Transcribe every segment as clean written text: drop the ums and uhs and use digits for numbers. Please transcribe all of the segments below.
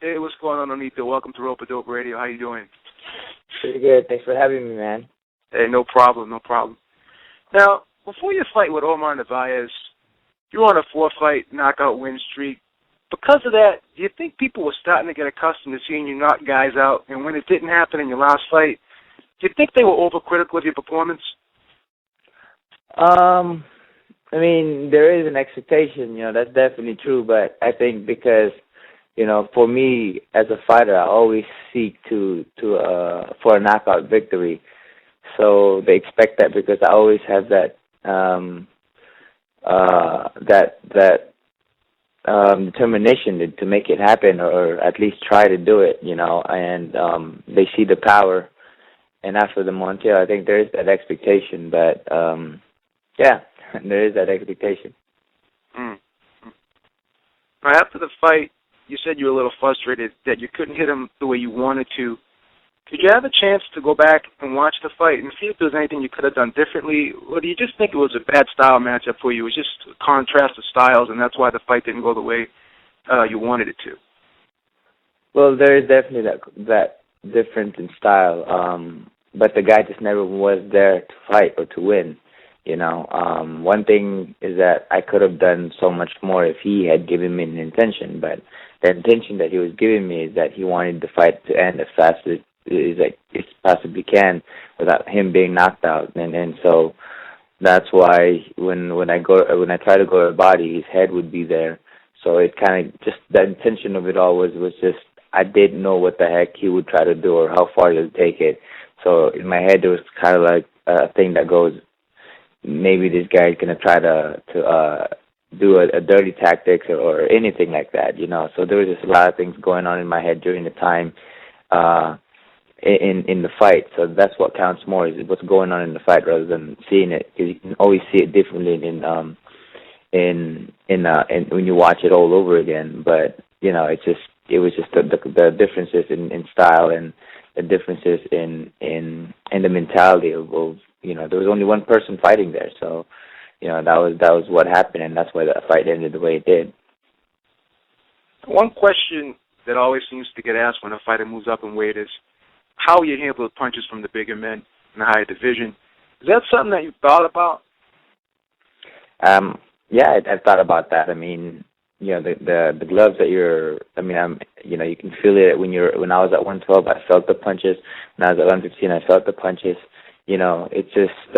Hey, what's going on, Nonito? Welcome to Rope A Dope Radio. How you doing? Pretty good. Thanks for having me, man. Hey, no problem, no problem. Now, before your fight with Omar Narvaez, you were on a 4-fight knockout win streak. Because of that, do you think people were starting to get accustomed to seeing you knock guys out? And when it didn't happen in your last fight, do you think they were overcritical of your performance? I mean, there is an expectation, that's definitely true, but I think because, for me as a fighter, I always seek for a knockout victory. So they expect that because I always have that determination to make it happen, or at least try to do it, and they see the power. And after the Montiel, I think there is that expectation, but yeah, there is that expectation. Mm. Right after the fight, you said you were a little frustrated that you couldn't hit him the way you wanted to. Did you have a chance to go back and watch the fight and see if there was anything you could have done differently, or do you just think it was a bad style matchup for you? It was just a contrast of styles, and that's why the fight didn't go the way you wanted it to? Well, there is definitely that difference in style, but the guy just never was there to fight or to win. One thing is that I could have done so much more if he had given me an intention, but the intention that he was giving me is that he wanted the fight to end as fast as it possibly can without him being knocked out, and so that's why when I try to go to the body, his head would be there. So it kind of just the intention of it all was just I didn't know what the heck he would try to do or how far he would take it. So in my head, there was kind of like a thing that goes, maybe this guy's gonna try to do a dirty tactics or anything like that, So there was just a lot of things going on in my head during the time in the fight. So that's what counts more, is what's going on in the fight rather than seeing it, because you can always see it differently in when you watch it all over again. But it was just the differences in style and the differences in the mentality of there was only one person fighting there, so that was what happened, and that's why the fight ended the way it did. One question that always seems to get asked when a fighter moves up in weight is how you handle the punches from the bigger men in the higher division. Is that something that you thought about? Yeah, I've thought about that. I mean, the gloves that you can feel it when I was at 112, I felt the punches. When I was at 115, I felt the punches. It's just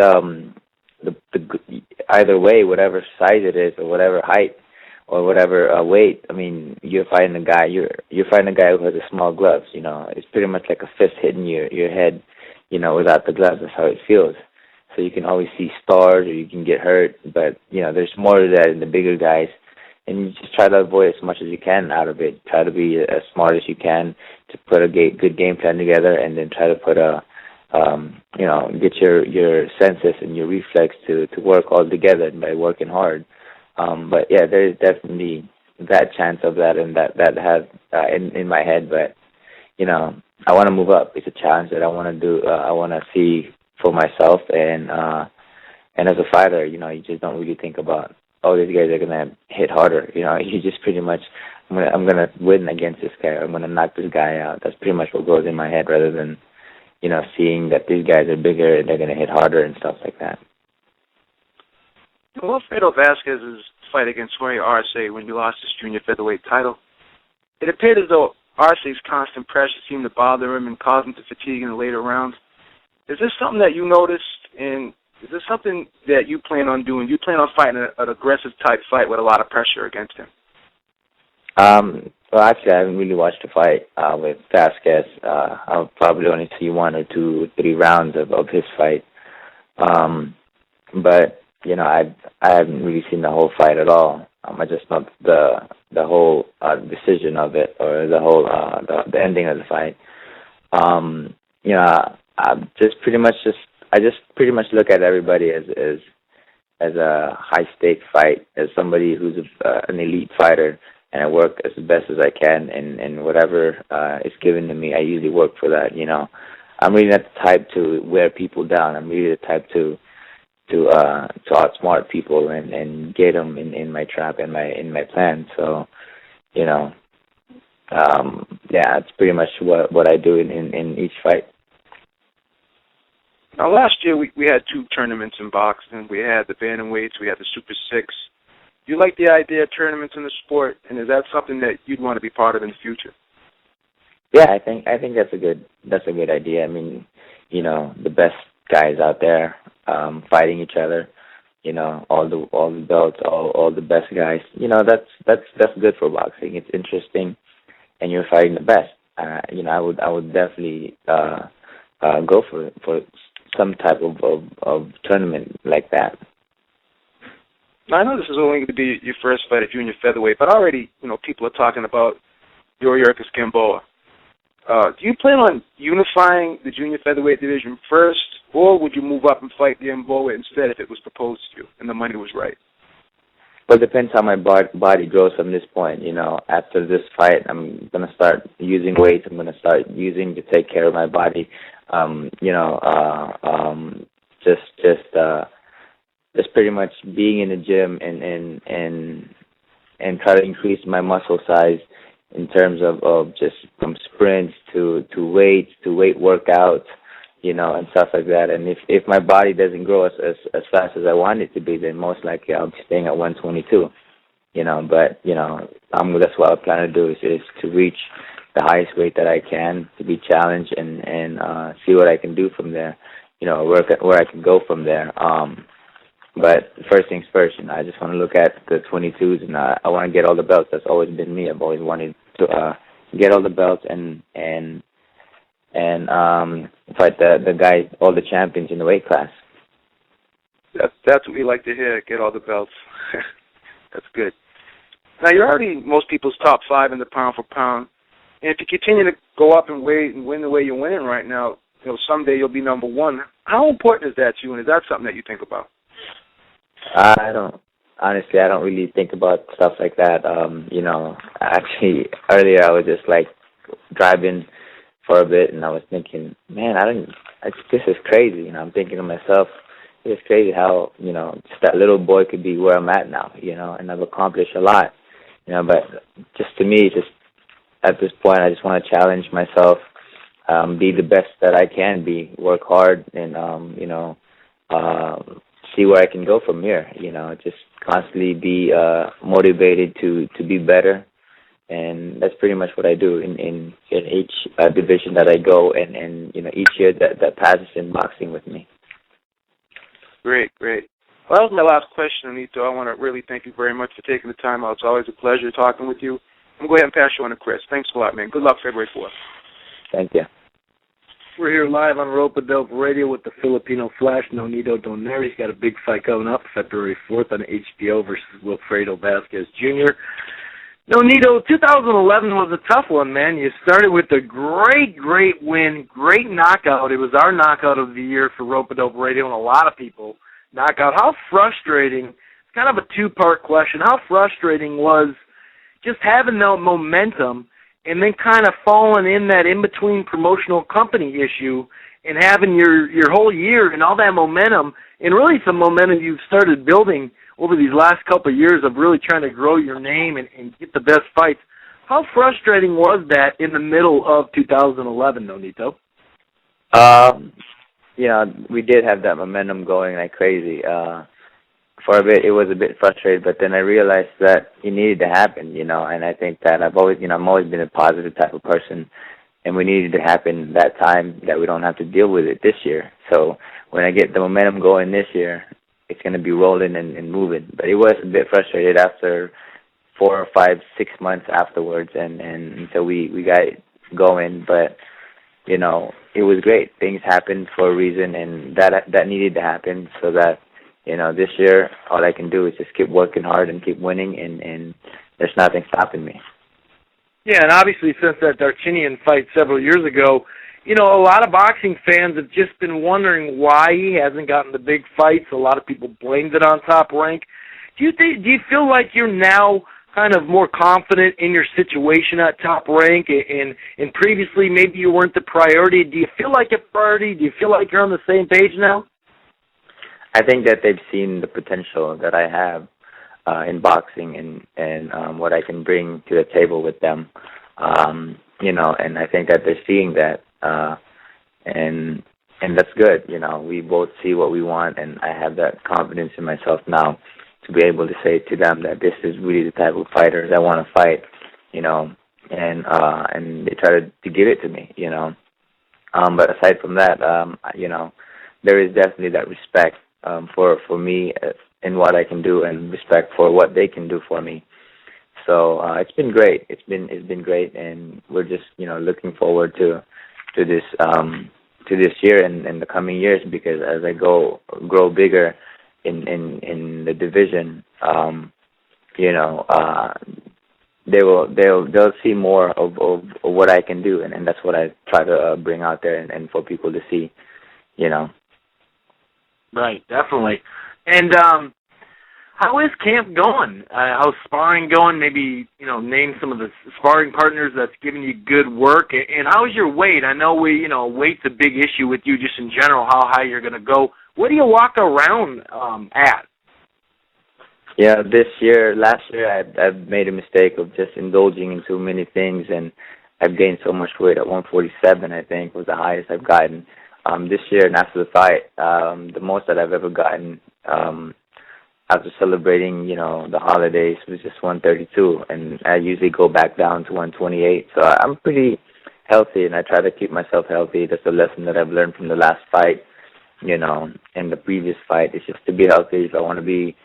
either way, whatever size it is, or whatever height, or whatever weight. I mean, you're fighting a guy. You're fighting a guy who has a small gloves. It's pretty much like a fist hitting your head. Without the gloves, that's how it feels. So you can always see stars, or you can get hurt. But there's more to that in the bigger guys, and you just try to avoid as much as you can out of it. Try to be as smart as you can to put a good game plan together, and then try to put get your senses and your reflex to work all together by working hard. But yeah, there is definitely that chance of that, and that has in my head. But I want to move up. It's a challenge that I want to do. I want to see for myself, and as a fighter, you just don't really think about, oh, these guys are gonna hit harder. You just pretty much, I'm gonna win against this guy. I'm gonna knock this guy out. That's pretty much what goes in my head, rather than seeing that these guys are bigger and they're going to hit harder and stuff like that. Well, Alfredo Vasquez's fight against Jorge Arce when you lost his junior featherweight title, it appeared as though Arce's constant pressure seemed to bother him and cause him to fatigue in the later rounds. Is this something that you noticed, and is this something that you plan on doing? Do you plan on fighting an aggressive type fight with a lot of pressure against him? Well, actually, I haven't really watched the fight with Vasquez. I'll probably only see 1 or 2 or 3 rounds of his fight. But I haven't really seen the whole fight at all. I just know the whole decision of it, or the whole the ending of the fight. I just pretty much look at everybody as a high stake fight, as somebody who's an elite fighter. And I work as best as I can, and whatever is given to me, I usually work for that. I'm really not the type to wear people down. I'm really the type to outsmart people and get them in my trap and in my plan. So, yeah, it's pretty much what I do in each fight. Now, last year we had 2 tournaments in boxing. We had the bantamweights, we had the Super Six. Do you like the idea of tournaments in the sport, and is that something that you'd want to be part of in the future? Yeah, I think that's a good idea. I mean, you know, the best guys out there fighting each other. You know, all the belts, all the best guys. You know, that's good for boxing. It's interesting, and you're fighting the best. You know, I would definitely go for some type of tournament like that. Now, I know this is only going to be your first fight at junior featherweight, but already, you know, people are talking about Yuriorkis Gamboa. Do you plan on unifying the junior featherweight division first, or would you move up and fight Gamboa instead if it was proposed to you and the money was right? Well, it depends how my body grows from this point. You know, after this fight, I'm going to start using weights. I'm going to start using to take care of my body. You know, just pretty much being in the gym and try to increase my muscle size in terms of just from sprints to weights to weight workouts, you know, and stuff like that. And if my body doesn't grow as fast as I want it to be, then most likely I'll be staying at 122, you know. But, you know, that's what I plan to do is to reach the highest weight that I can, to be challenged and see what I can do from there, you know, where I can go from there. But first things first, you know, I just want to look at the 22s, and I want to get all the belts. That's always been me. I've always wanted to get all the belts and fight the guys, all the champions in the weight class. That's what we like to hear. Get all the belts. That's good. Now you're already most people's top 5 in the pound for pound, and if you continue to go up in weight and win the way you're winning right now, you know, someday you'll be number 1. How important is that to you, and is that something that you think about? I don't really think about stuff like that. You know, actually, earlier I was just like driving for a bit, and I was thinking, man, this is crazy. You know, I'm thinking to myself, it's crazy how, you know, just that little boy could be where I'm at now, you know, and I've accomplished a lot, you know, but just to me, just at this point, I just want to challenge myself, be the best that I can be, work hard, and, you know, see where I can go from here, you know, just constantly be motivated to be better. And that's pretty much what I do in each division that I go and you know, each year that passes in boxing with me. Great. Well, that was my last question, Nonito. I want to really thank you very much for taking the time out. It's always a pleasure talking with you. I'm going to go ahead and pass you on to Chris. Thanks a lot, man. Good luck February 4th. Thank you. We're here live on Rope-A-Dope Radio with the Filipino Flash, Nonito Donaire. He's got a big fight coming up February 4th on HBO versus Wilfredo Vasquez Jr. Nonito, 2011 was a tough one, man. You started with a great win, great knockout. It was our knockout of the year for Rope-A-Dope Radio and a lot of people. Knockout. How frustrating, it's kind of a two-part question, how frustrating was just having that momentum and then kind of falling in that in-between promotional company issue and having your whole year and all that momentum, and really some momentum you've started building over these last couple of years of really trying to grow your name and get the best fights. How frustrating was that in the middle of 2011, Nonito? You know, we did have that momentum going like crazy. For a bit, it was a bit frustrating, but then I realized that it needed to happen, you know, and I think that I'm always been a positive type of person, and we needed to happen that time that we don't have to deal with it this year. So when I get the momentum going this year, it's going to be rolling and moving. But it was a bit frustrated after 4 or 5, 6 months afterwards, and until we got it going. But, you know, it was great. Things happened for a reason, and that needed to happen so that, you know, this year all I can do is just keep working hard and keep winning, and there's nothing stopping me. Yeah, and obviously since that Darchinian fight several years ago, you know, a lot of boxing fans have just been wondering why he hasn't gotten the big fights. A lot of people blamed it on Top Rank. Do you feel like you're now kind of more confident in your situation at Top Rank, and previously maybe you weren't the priority? Do you feel like a priority? Do you feel like you're on the same page now? I think that they've seen the potential that I have in boxing and what I can bring to the table with them. and I think that they're seeing that, and that's good. We both see what we want, and I have that confidence in myself now to be able to say to them that this is really the type of fighters I want to fight, and they try to give it to me, But aside from that, there is definitely that respect for me in what I can do, and respect for what they can do for me. So it's been great. It's been great, and we're just looking forward to this year and the coming years, because as I grow bigger in the division, they'll see more of what I can do, and that's what I try to bring out there and for people to see. Right, definitely. And how is camp going? How's sparring going? Maybe, name some of the sparring partners that's giving you good work. And how's your weight? I know weight's a big issue with you just in general, how high you're going to go. What do you walk around at? Yeah, last year, I've made a mistake of just indulging in too many things, and I've gained so much weight. At 147, I think, was the highest I've gotten. This year, and after the fight, the most that I've ever gotten after celebrating, the holidays was just 132, and I usually go back down to 128. So I'm pretty healthy, and I try to keep myself healthy. That's a lesson that I've learned from the last fight, and the previous fight. It's just to be healthy. If I want to be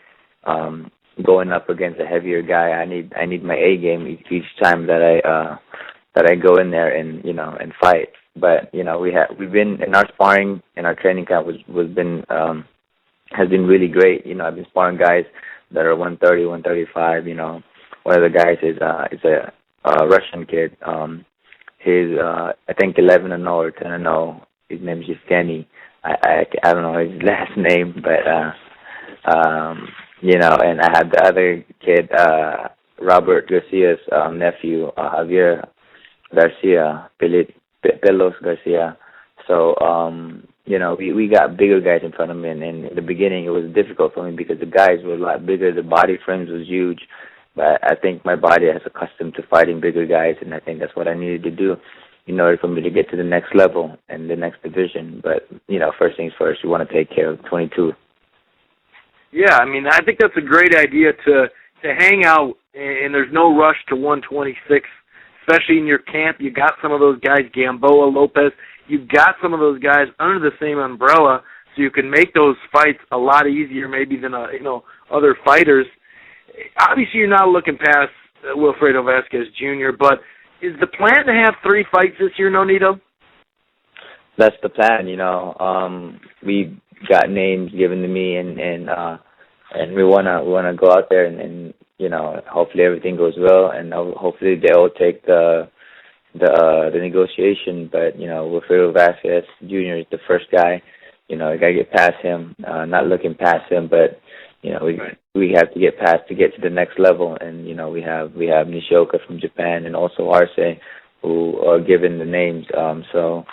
going up against a heavier guy, I need my A game each time that I go in there and fight. But we've been in our sparring, and our training camp has been really great. I've been sparring guys that are 130, 135. One of the guys is a Russian kid. He's I think 11-0 or 10-0. His name's Yevgeny. I don't know his last name, but and I had the other kid, Robert Garcia's nephew, Javier Garcia, Pelos Garcia. So, we got bigger guys in front of me, and in the beginning it was difficult for me because the guys were a lot bigger, the body frames was huge, but I think my body is accustomed to fighting bigger guys, and I think that's what I needed to do in order for me to get to the next level and the next division. But, first things first, you want to take care of 22. Yeah, I think that's a great idea to hang out, and there's no rush to 126, especially in your camp. You got some of those guys, Gamboa, Lopez. You got some of those guys under the same umbrella, so you can make those fights a lot easier maybe than other fighters. Obviously, you're not looking past Wilfredo Vasquez Jr., but is the plan to have 3 fights this year, Nonito? That's the plan. We got names given to me, and we wanna go out there and hopefully everything goes well, and hopefully they'll take the negotiation. But Wilfredo Vasquez Jr. is the first guy. You gotta get past him. Not looking past him, but we have to get past to get to the next level. And we have Nishioka from Japan, and also Arce, who are given the names. So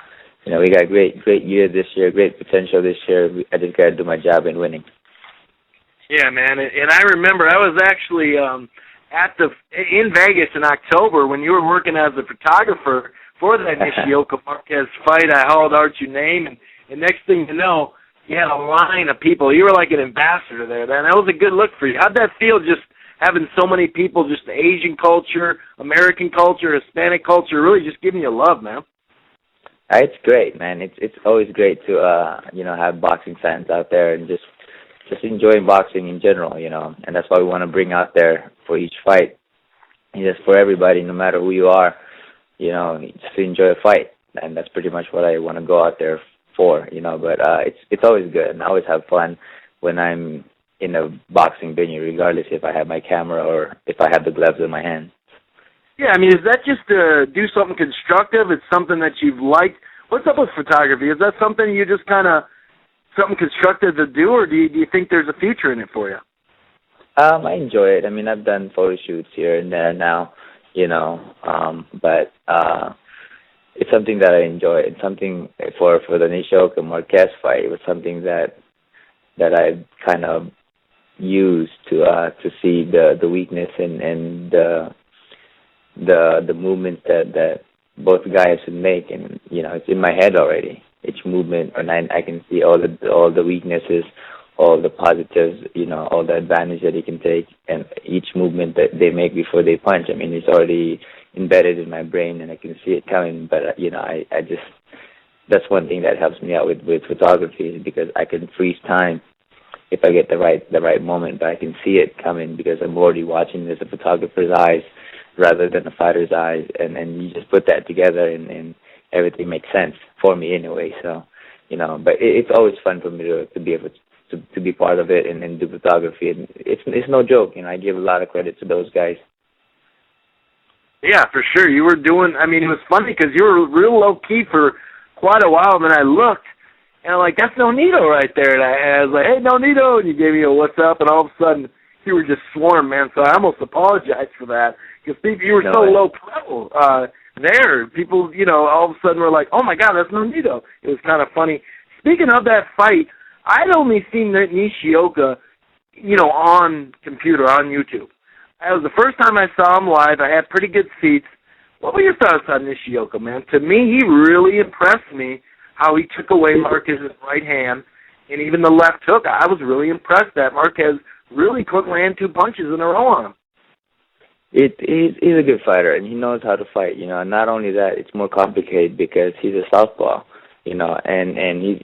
we got a great year this year, great potential this year. I just gotta do my job in winning. Yeah, man, and I remember I was actually in Vegas in October when you were working as a photographer for that Nishioka Marquez fight. I hauled out your name, and next thing you know, you had a line of people. You were like an ambassador there, man. That was a good look for you. How'd that feel, just having so many people, just Asian culture, American culture, Hispanic culture, really just giving you love, man? It's great, man. It's always great to have boxing fans out there and just enjoying boxing in general, and that's why we want to bring out there for each fight, just for everybody, no matter who you are, just to enjoy a fight, and that's pretty much what I want to go out there for, but it's always good, and I always have fun when I'm in a boxing venue, regardless if I have my camera or if I have the gloves in my hand. Yeah, is that just to do something constructive? It's something that you've liked? What's up with photography? Is that something you just kind of something constructive to do, or do you think there's a future in it for you? I enjoy it. I've done photo shoots here and there now, but it's something that I enjoy. It's something for the Nishioka Marquez fight. It was something that I kind of used to see the weakness and the movement that both guys would make, and it's in my head already, each movement, and I can see all the weaknesses, all the positives, all the advantage that he can take, and each movement that they make before they punch. I mean, it's already embedded in my brain, and I can see it coming. But I just, that's one thing that helps me out with photography, because I can freeze time if I get the right moment, but I can see it coming because I'm already watching with a photographer's eyes rather than a fighter's eyes, and you just put that together, and everything makes sense for me anyway. So, but it's always fun for me to be able to be part of it and do photography, and it's no joke. I give a lot of credit to those guys. Yeah, for sure. You were doing. I mean, it was funny because you were real low key for quite a while, and then I looked. And I'm like, that's Nonito right there. And I was like, hey, Nonito. And you gave me a what's up. And all of a sudden, you were just swarmed, man. So I almost apologized for that. Because you were so low level there. People, all of a sudden were like, oh, my God, that's Nonito. It was kind of funny. Speaking of that fight, I'd only seen Nishioka, on computer, on YouTube. That was the first time I saw him live. I had pretty good seats. What were your thoughts on Nishioka, man? To me, he really impressed me. How he took away Marquez's right hand, and even the left hook. I was really impressed that Marquez really couldn't land 2 punches in a row on him. He's a good fighter, and he knows how to fight. Not only that, it's more complicated because he's a southpaw. And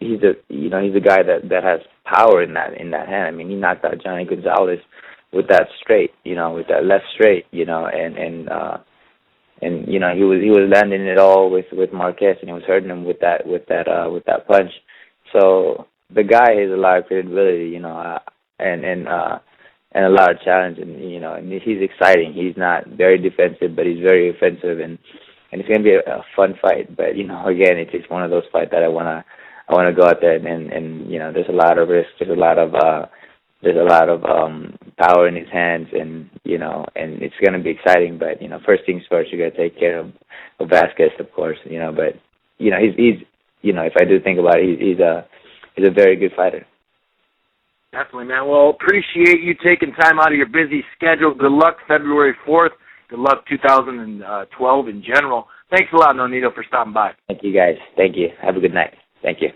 he's a guy that has power in that hand. I mean, he knocked out Johnny Gonzalez with that straight, with that left straight, and he was landing it all with Marquez, and he was hurting him with that punch. So the guy has a lot of credibility, and a lot of challenge, and he's exciting. He's not very defensive, but he's very offensive, and it's gonna be a fun fight. But again, it's one of those fights that I wanna go out there, and there's a lot of risk, there's a lot of power in his hands, and it's going to be exciting. But first things first, you got to take care of Vasquez, of course. But he's if I do think about it, he's a very good fighter. Definitely, man. Well, appreciate you taking time out of your busy schedule. Good luck February 4th. Good luck 2012 in general. Thanks a lot, Nonito, for stopping by. Thank you, guys. Thank you. Have a good night. Thank you.